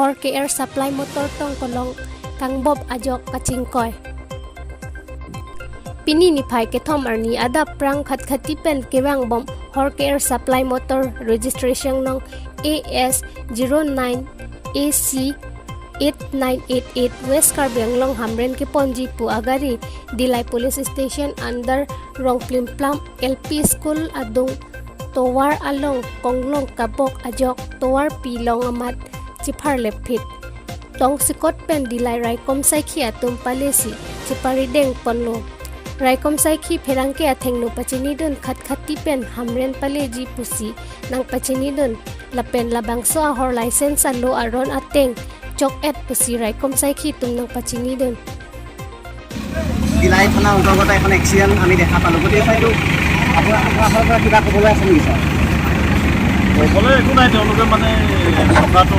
hor ke air supply motor tong kolong kang bob ajok kachingkoy pini ni phai ke thom arni ada prang khat khati pen kewang bom hor ke air supply motor registration nong AS 09 AC 8988 West Karbianglong Hamren ke Ponji pu agari Dilai Police Station under Rong Plim Plum LP School adung Towar along Konglong Kabok ajok Towar Pilong amat Chipar lepit Tong sikot pen Dilai Raikom Saiki atum palesi Chiparideng ponlo Raikom Saiki pherangke athengno pachini dun khat khati pen Hamren paleji pusi nang pachini dun lapen labangso ahor license alo aron ateng Chok et pusi Raikom Saiki tum nang pachini dun Dilai থানা অন্তর্গত এখন accident আমি দেখা পালো গতিকে হয়তো আপোনাৰ পৰা কিবা ক'বলৈ আছে নেকি ছাৰ ক'বলৈ একো নাই তেওঁলোকে মানে চকাটো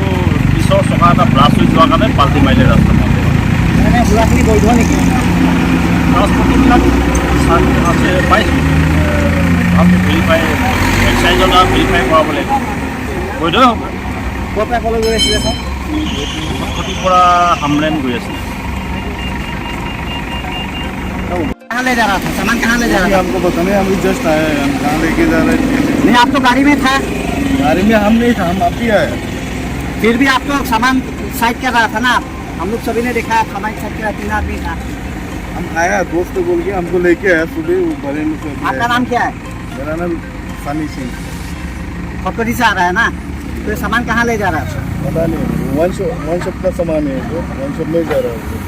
পিছৰ চকা এটা ব্লাষ্ট হৈ যোৱাৰ কাৰণে পাল্টি মাৰিলে ৰাস্তাত মানে বুঢ়াখিনি বৈধ নেকি ট্ৰান্সপৰ্টিংবিলাক আছে পাইছোঁ ভালকৈ ভেৰিফাই এক্সাইজৰ দ্বাৰা ভেৰিফাই কৰাব লাগিব বৈধ হ'ব ক'ৰ পৰা ক'লৈ গৈ আছিলে ছাৰ ক্ষতিৰ পৰা হামৰেন গৈ আছে कहाँ ले जा रहा था सामान कहाँ ले जा रहा था हमको पता नहीं, हम जस्ट आए हैं, हम कहाँ लेके जा रहे थे नहीं आप तो गाड़ी में था गाड़ी में हम नहीं था, हम अभी आए फिर भी आप तो सामान साइड कर रहा था ना हम लोग सभी ने देखा सामान साइड कर 3 आदमी था हम आया दोस्त को बोल के हमको लेके आया सुबह वो बड़े में से आपका नाम क्या है मेरा नाम सनी सिंह खपरी से आ रहा है ना तो ये सामान कहाँ ले जा रहा है पता नहीं वन शॉप का सामान है वो वन शॉप में जा रहा है